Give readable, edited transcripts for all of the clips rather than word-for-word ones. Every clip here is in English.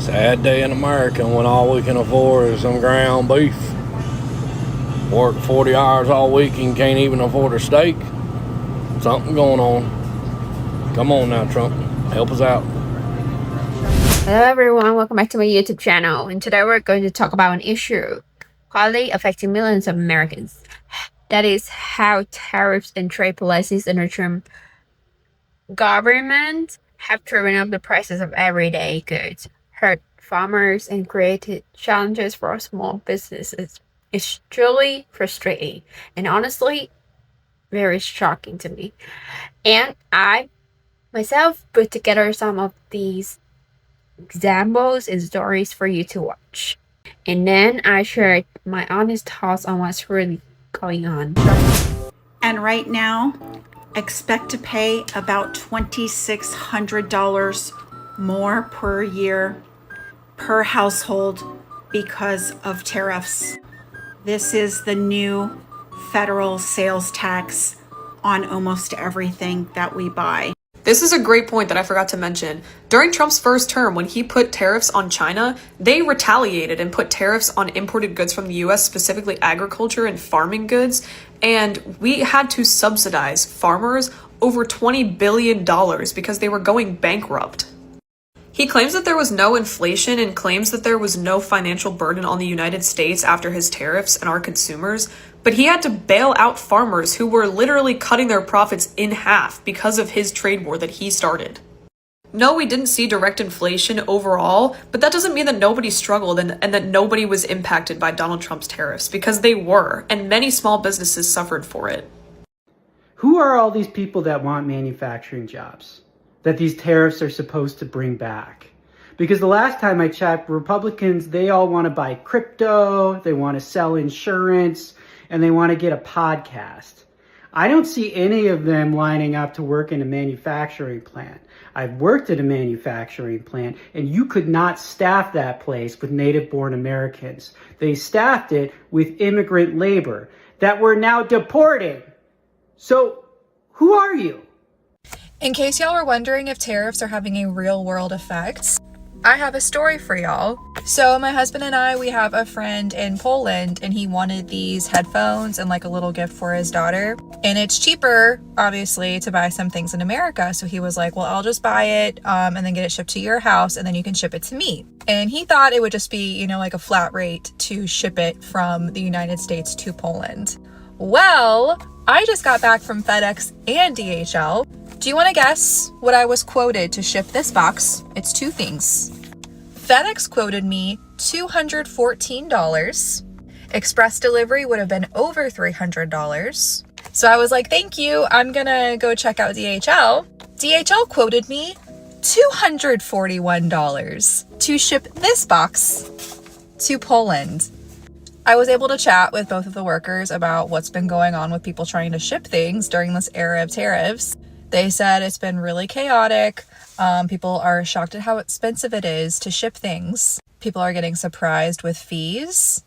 Sad day in America when all we can afford is some ground beef. Work 40 hours all week and can't even afford a steak. Something going on. Come on now, Trump. Help us out. Hello everyone, welcome back to my YouTube channel, and today we're going to talk about an issue quietly affecting millions of Americans. That is how tariffs and trade policies under Trump government have driven up the prices of everyday goods, hurt farmers, and created challenges for small businesses. It's truly frustrating and honestly very shocking to me. And I myself put together some of these examples and stories for you to watch. And then I shared my honest thoughts on what's really going on. And right now, expect to pay about $2,600 more per year per household because of tariffs. This is the new federal sales tax on almost everything that we buy. This is a great point that I forgot to mention. During Trump's first term, when he put tariffs on China, they retaliated and put tariffs on imported goods from the US, specifically agriculture and farming goods. And we had to subsidize farmers over $20 billion because they were going bankrupt. He claims that there was no inflation and claims that there was no financial burden on the United States after his tariffs and our consumers, but he had to bail out farmers who were literally cutting their profits in half because of his trade war that he started. No, we didn't see direct inflation overall, but that doesn't mean that nobody struggled and that nobody was impacted by Donald Trump's tariffs, because they were, and many small businesses suffered for it. Who are all these people that want manufacturing jobs that these tariffs are supposed to bring back? Because the last time I checked, Republicans, they all want to buy crypto, they want to sell insurance, and they want to get a podcast. I don't see any of them lining up to work in a manufacturing plant. I've worked at a manufacturing plant, and you could not staff that place with native-born Americans. They staffed it with immigrant labor that we're now deporting. So, who are you? In case y'all were wondering if tariffs are having a real world effect, I have a story for y'all. So my husband and I, we have a friend in Poland, and he wanted these headphones and like a little gift for his daughter. And it's cheaper, obviously, to buy some things in America. So he was like, well, I'll just buy it and then get it shipped to your house, and then you can ship it to me. And he thought it would just be, like a flat rate to ship it from the United States to Poland. Well, I just got back from FedEx and DHL. Do you want to guess what I was quoted to ship this box? It's two things. FedEx quoted me $214. Express delivery would have been over $300. So I was like, thank you. I'm going to go check out DHL. DHL quoted me $241 to ship this box to Poland. I was able to chat with both of the workers about what's been going on with people trying to ship things during this era of tariffs. They said it's been really chaotic. People are shocked at how expensive it is to ship things. People are getting surprised with fees.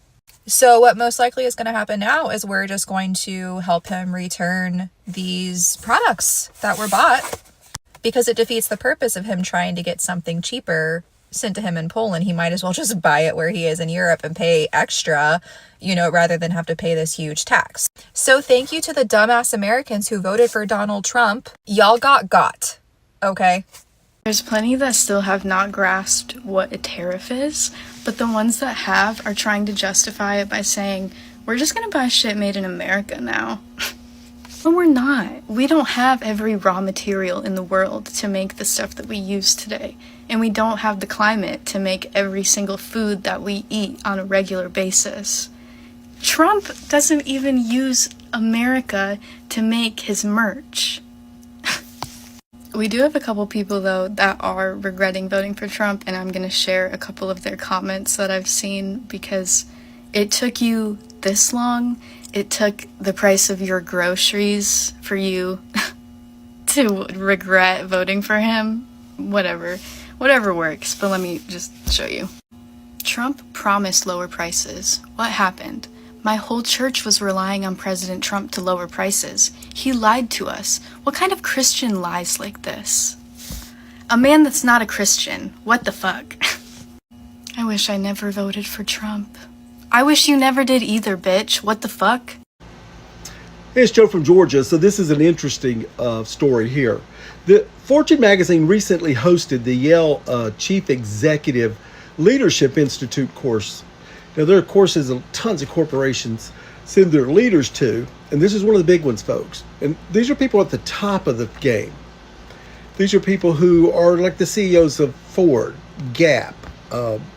So what most likely is going to happen now is we're just going to help him return these products that were bought, because it defeats the purpose of him trying to get something cheaper sent to him in Poland. He might as well just buy it where he is in Europe and pay extra, rather than have to pay this huge tax. So thank you to the dumbass Americans who voted for Donald Trump. Y'all got, okay? There's plenty that still have not grasped what a tariff is, but the ones that have are trying to justify it by saying, we're just gonna buy shit made in America now. But we're not. We don't have every raw material in the world to make the stuff that we use today. And we don't have the climate to make every single food that we eat on a regular basis. Trump doesn't even use America to make his merch. We do have a couple people, though, that are regretting voting for Trump, and I'm going to share a couple of their comments that I've seen, because it took you this long. It took the price of your groceries for you to regret voting for him. Whatever works, but let me just show you. Trump promised lower prices. What happened? My whole church was relying on President Trump to lower prices. He lied to us. What kind of Christian lies like this? A man that's not a Christian. What the fuck? I wish I never voted for Trump. I wish you never did either, bitch. What the fuck? Hey, it's Joe from Georgia. So this is an interesting story here. The Fortune magazine recently hosted the Yale Chief Executive Leadership Institute course. Now, there are courses that tons of corporations send their leaders to, and this is one of the big ones, folks. And these are people at the top of the game. These are people who are like the CEOs of Ford, Gap,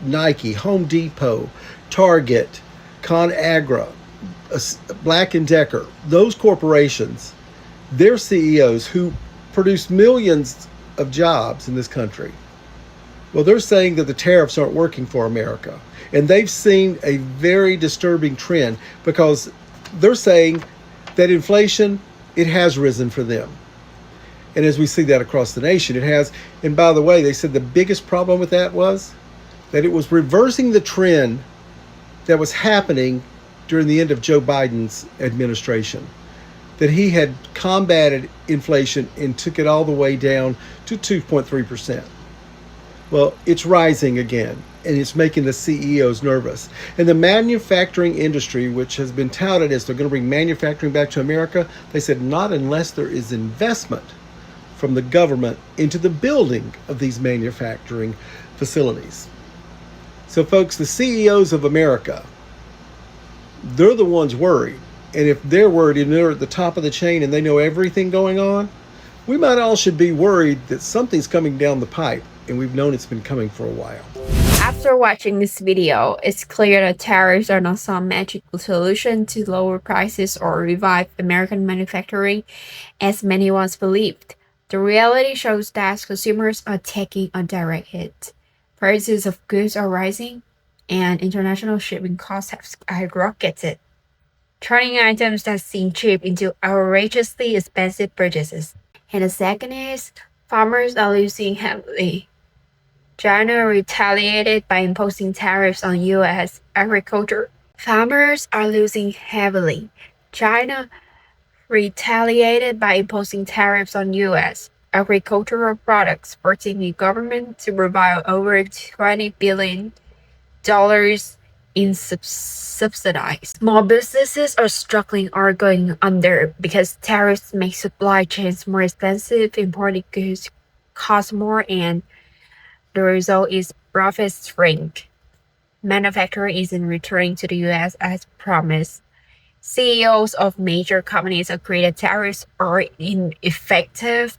Nike, Home Depot, Target, ConAgra, Black & Decker. Those corporations, their CEOs who produce millions of jobs in this country, well, they're saying that the tariffs aren't working for America. And they've seen a very disturbing trend because they're saying that inflation, it has risen for them. And as we see that across the nation, it has. And by the way, they said the biggest problem with that was that it was reversing the trend that was happening during the end of Joe Biden's administration. That he had combated inflation and took it all the way down to 2.3%. Well, it's rising again, and it's making the CEOs nervous. And the manufacturing industry, which has been touted as they're going to bring manufacturing back to America, they said not unless there is investment from the government into the building of these manufacturing facilities. So folks, the CEOs of America, they're the ones worried. And if they're worried and they're at the top of the chain and they know everything going on, we might all should be worried that something's coming down the pipe, and we've known it's been coming for a while. After watching this video, it's clear that tariffs are not some magical solution to lower prices or revive American manufacturing, as many once believed. The reality shows that consumers are taking a direct hit. Prices of goods are rising, and international shipping costs have skyrocketed, turning items that seem cheap into outrageously expensive purchases. And the second is, farmers are losing heavily. China retaliated by imposing tariffs on U.S. agriculture. Farmers are losing heavily. China retaliated by imposing tariffs on U.S. agricultural products, forcing the government to provide over $20 billion in subsidies. Small businesses are struggling or going under because tariffs make supply chains more expensive, imported goods cost more, and the result is profits shrink. Manufacturing isn't returning to the U.S. as promised. CEOs of major companies agree that tariffs are ineffective,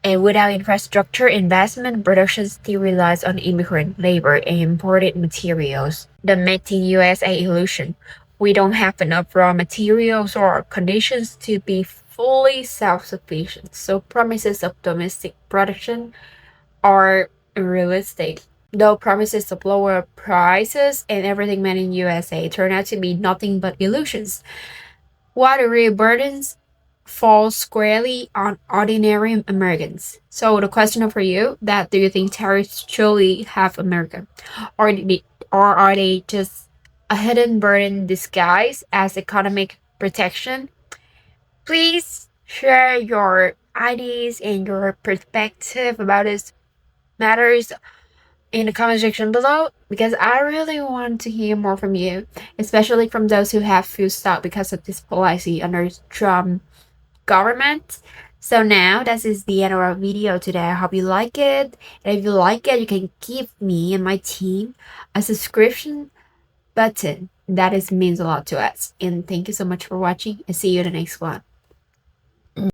and without infrastructure investment, production still relies on immigrant labor and imported materials. The Made in USA illusion. We don't have enough raw materials or conditions to be fully self-sufficient, so promises of domestic production are unrealistic. Though promises of lower prices and everything made in USA turn out to be nothing but illusions. What the real burdens fall squarely on ordinary Americans. So the question for you, that do you think tariffs truly have America? Or are they just a hidden burden disguised as economic protection? Please share your ideas and your perspective about this matters in the comment section below, because I really want to hear more from you, especially from those who have food stock because of this policy under Trump government. So now that is the end of our video today. I hope you like it, and if you like it, you can give me and my team a subscription button. That means a lot to us. And thank you so much for watching, and see you in the next one.